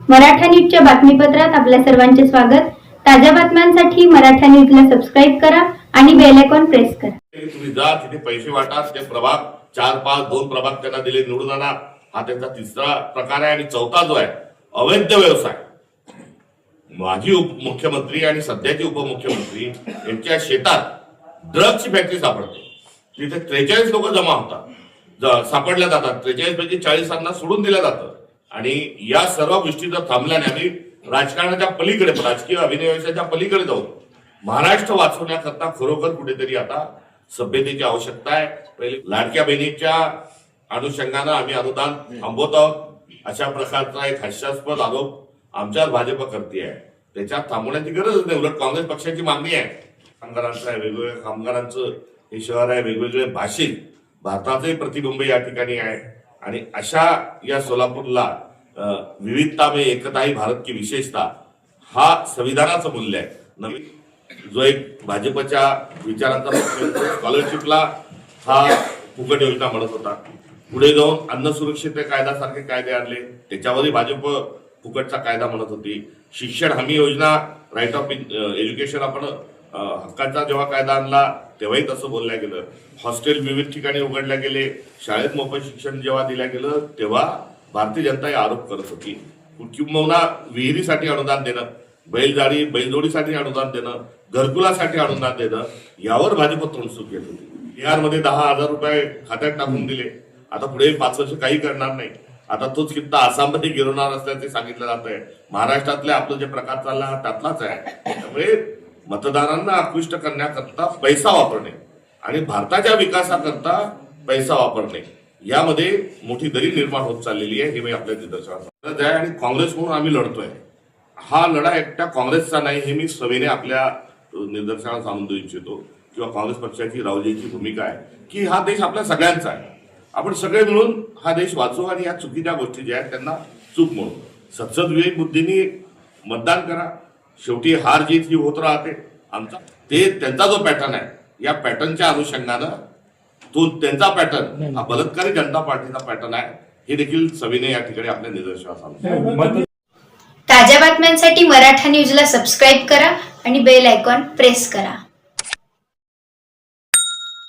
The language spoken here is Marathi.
मराठा न्यूजच्या बातमीपत्रात आपल्या सर्वांचे स्वागत। ताज्या बातम्यांसाठी मराठा न्यूजला सबस्क्राइब करा आणि बेल आयकॉन प्रेस करा। तुम्ही जा तिथे पैसे वाटा, ते प्रभाग 4-5-2 प्रभाग त्यांना दिले, निवडून आणा, हा त्यांचा तिसरा प्रकार आहे। आणि चौथा जो आहे अवैध व्यवसाय, माजी उपमुख्यमंत्री आणि सध्याचे उपमुख्यमंत्री यांच्या शेतात ड्रग्सची फॅक्टरी सापडते। तिथे 43 लोक जमा होतात, सापडल्या जातात। 43 पैकी 40 सोडून दिलं जातं। आणि या सर्व गोष्टी जर थांबल्याने आम्ही राजकारणाच्या पलीकडे, राजकीय अभिनयाच्या पलीकडे जाऊन महाराष्ट्र वाचवण्याकरता खरोखर कुठेतरी आता सभ्यतेची आवश्यकता आहे। पहिले लाडक्या बहिणीच्या अनुषंगानं आम्ही अनुदान थांबवत आहोत, अशा प्रकारचा एक हास्यास्पद आरोप आमच्यावर भाजप करते आहे। त्याच्यात थांबवण्याची गरज नाही, उलट काँग्रेस पक्षाची मागणी आहे। कामगारांचं आहे, वेगवेगळ्या कामगारांचं हे शहर आहे, वेगवेगळे भाषिक भारताचे प्रतिबिंब या ठिकाणी आहे। आणि अशा या सोलापूरला विविधता में एकता ही भारत की विशेषता हा संविधानाचं मूल्य आहे। नवीन जो एक भाजपच्या विचारांचा स्कॉलरशिपला हा फुकट योजना म्हणत होता, पुढे जाऊन अन्न सुरक्षित कायद्यासारखे कायदे आणले, त्याच्यावरही भाजप फुकटचा कायदा म्हणत होती। शिक्षण हमी योजना, राईट ऑफ एज्युकेशन, आपण हक्काचा जेव्हा कायदा आणला तेव्हाही तसं बोलल्या गेलं। हॉस्टेल विविध ठिकाणी उघडल्या गेले, शाळेत मोफत शिक्षण जेव्हा दिल्या गेलं तेव्हा भारतीय जनता हे आरोप करत होती। किंबहुना विहिरीसाठी अनुदान देणं, बैलजोडीसाठी अनुदान देणं, घरकुलासाठी अनुदान देणं, यावर भाजप तोंडसूक घेत होती। बिहारमध्ये 10,000 रुपये खात्यात टाकून दिले, आता पुढे 5 वर्ष काही करणार नाही। आता तोच कित्ता आसाममध्ये गिरवणार असल्याचे सांगितलं जात आहे। महाराष्ट्रातले आपलं जे प्रकार चालला हा त्यातलाच आहे। त्यामुळे मतदारांना आकृष्ट करण्याकरता पैसा वापरणे आणि भारताच्या विकासाकरता पैसा वापरणे यामध्ये मोठी दरी निर्माण होत चाललेली आहे, हे मी आपल्या निदर्शनास आहे। आणि काँग्रेस म्हणून आम्ही लढतोय, हा लढा एकट्या काँग्रेसचा नाही हे मी सविनय आपल्या निदर्शनास आणून देऊ इच्छितो, किंवा काँग्रेस पक्षाची रावजीची भूमिका आहे की हा देश आपल्या सगळ्यांचा आहे, आपण सगळे मिळून हा देश वाचवू आणि या चुकीच्या गोष्टी ज्या आहेत त्यांना चूक म्हणून सद्सद विवेक बुद्धीने मतदान करा। शेवटी हार जीत ही होत राहते। आमचा ते त्यांचा जो पॅटर्न आहे, या पॅटर्नच्या अनुषंगानं तो त्यांचा पॅटर्न हा बलात्कारी जनता पार्टीचा पॅटर्न आहे, हे देखील सविनय या ठिकाणी आपल्या निदर्शनास आणतो। ताज्या बातम्यांसाठी मराठा न्यूजला सबस्क्राइब करा आणि बेल आयकॉन प्रेस करा।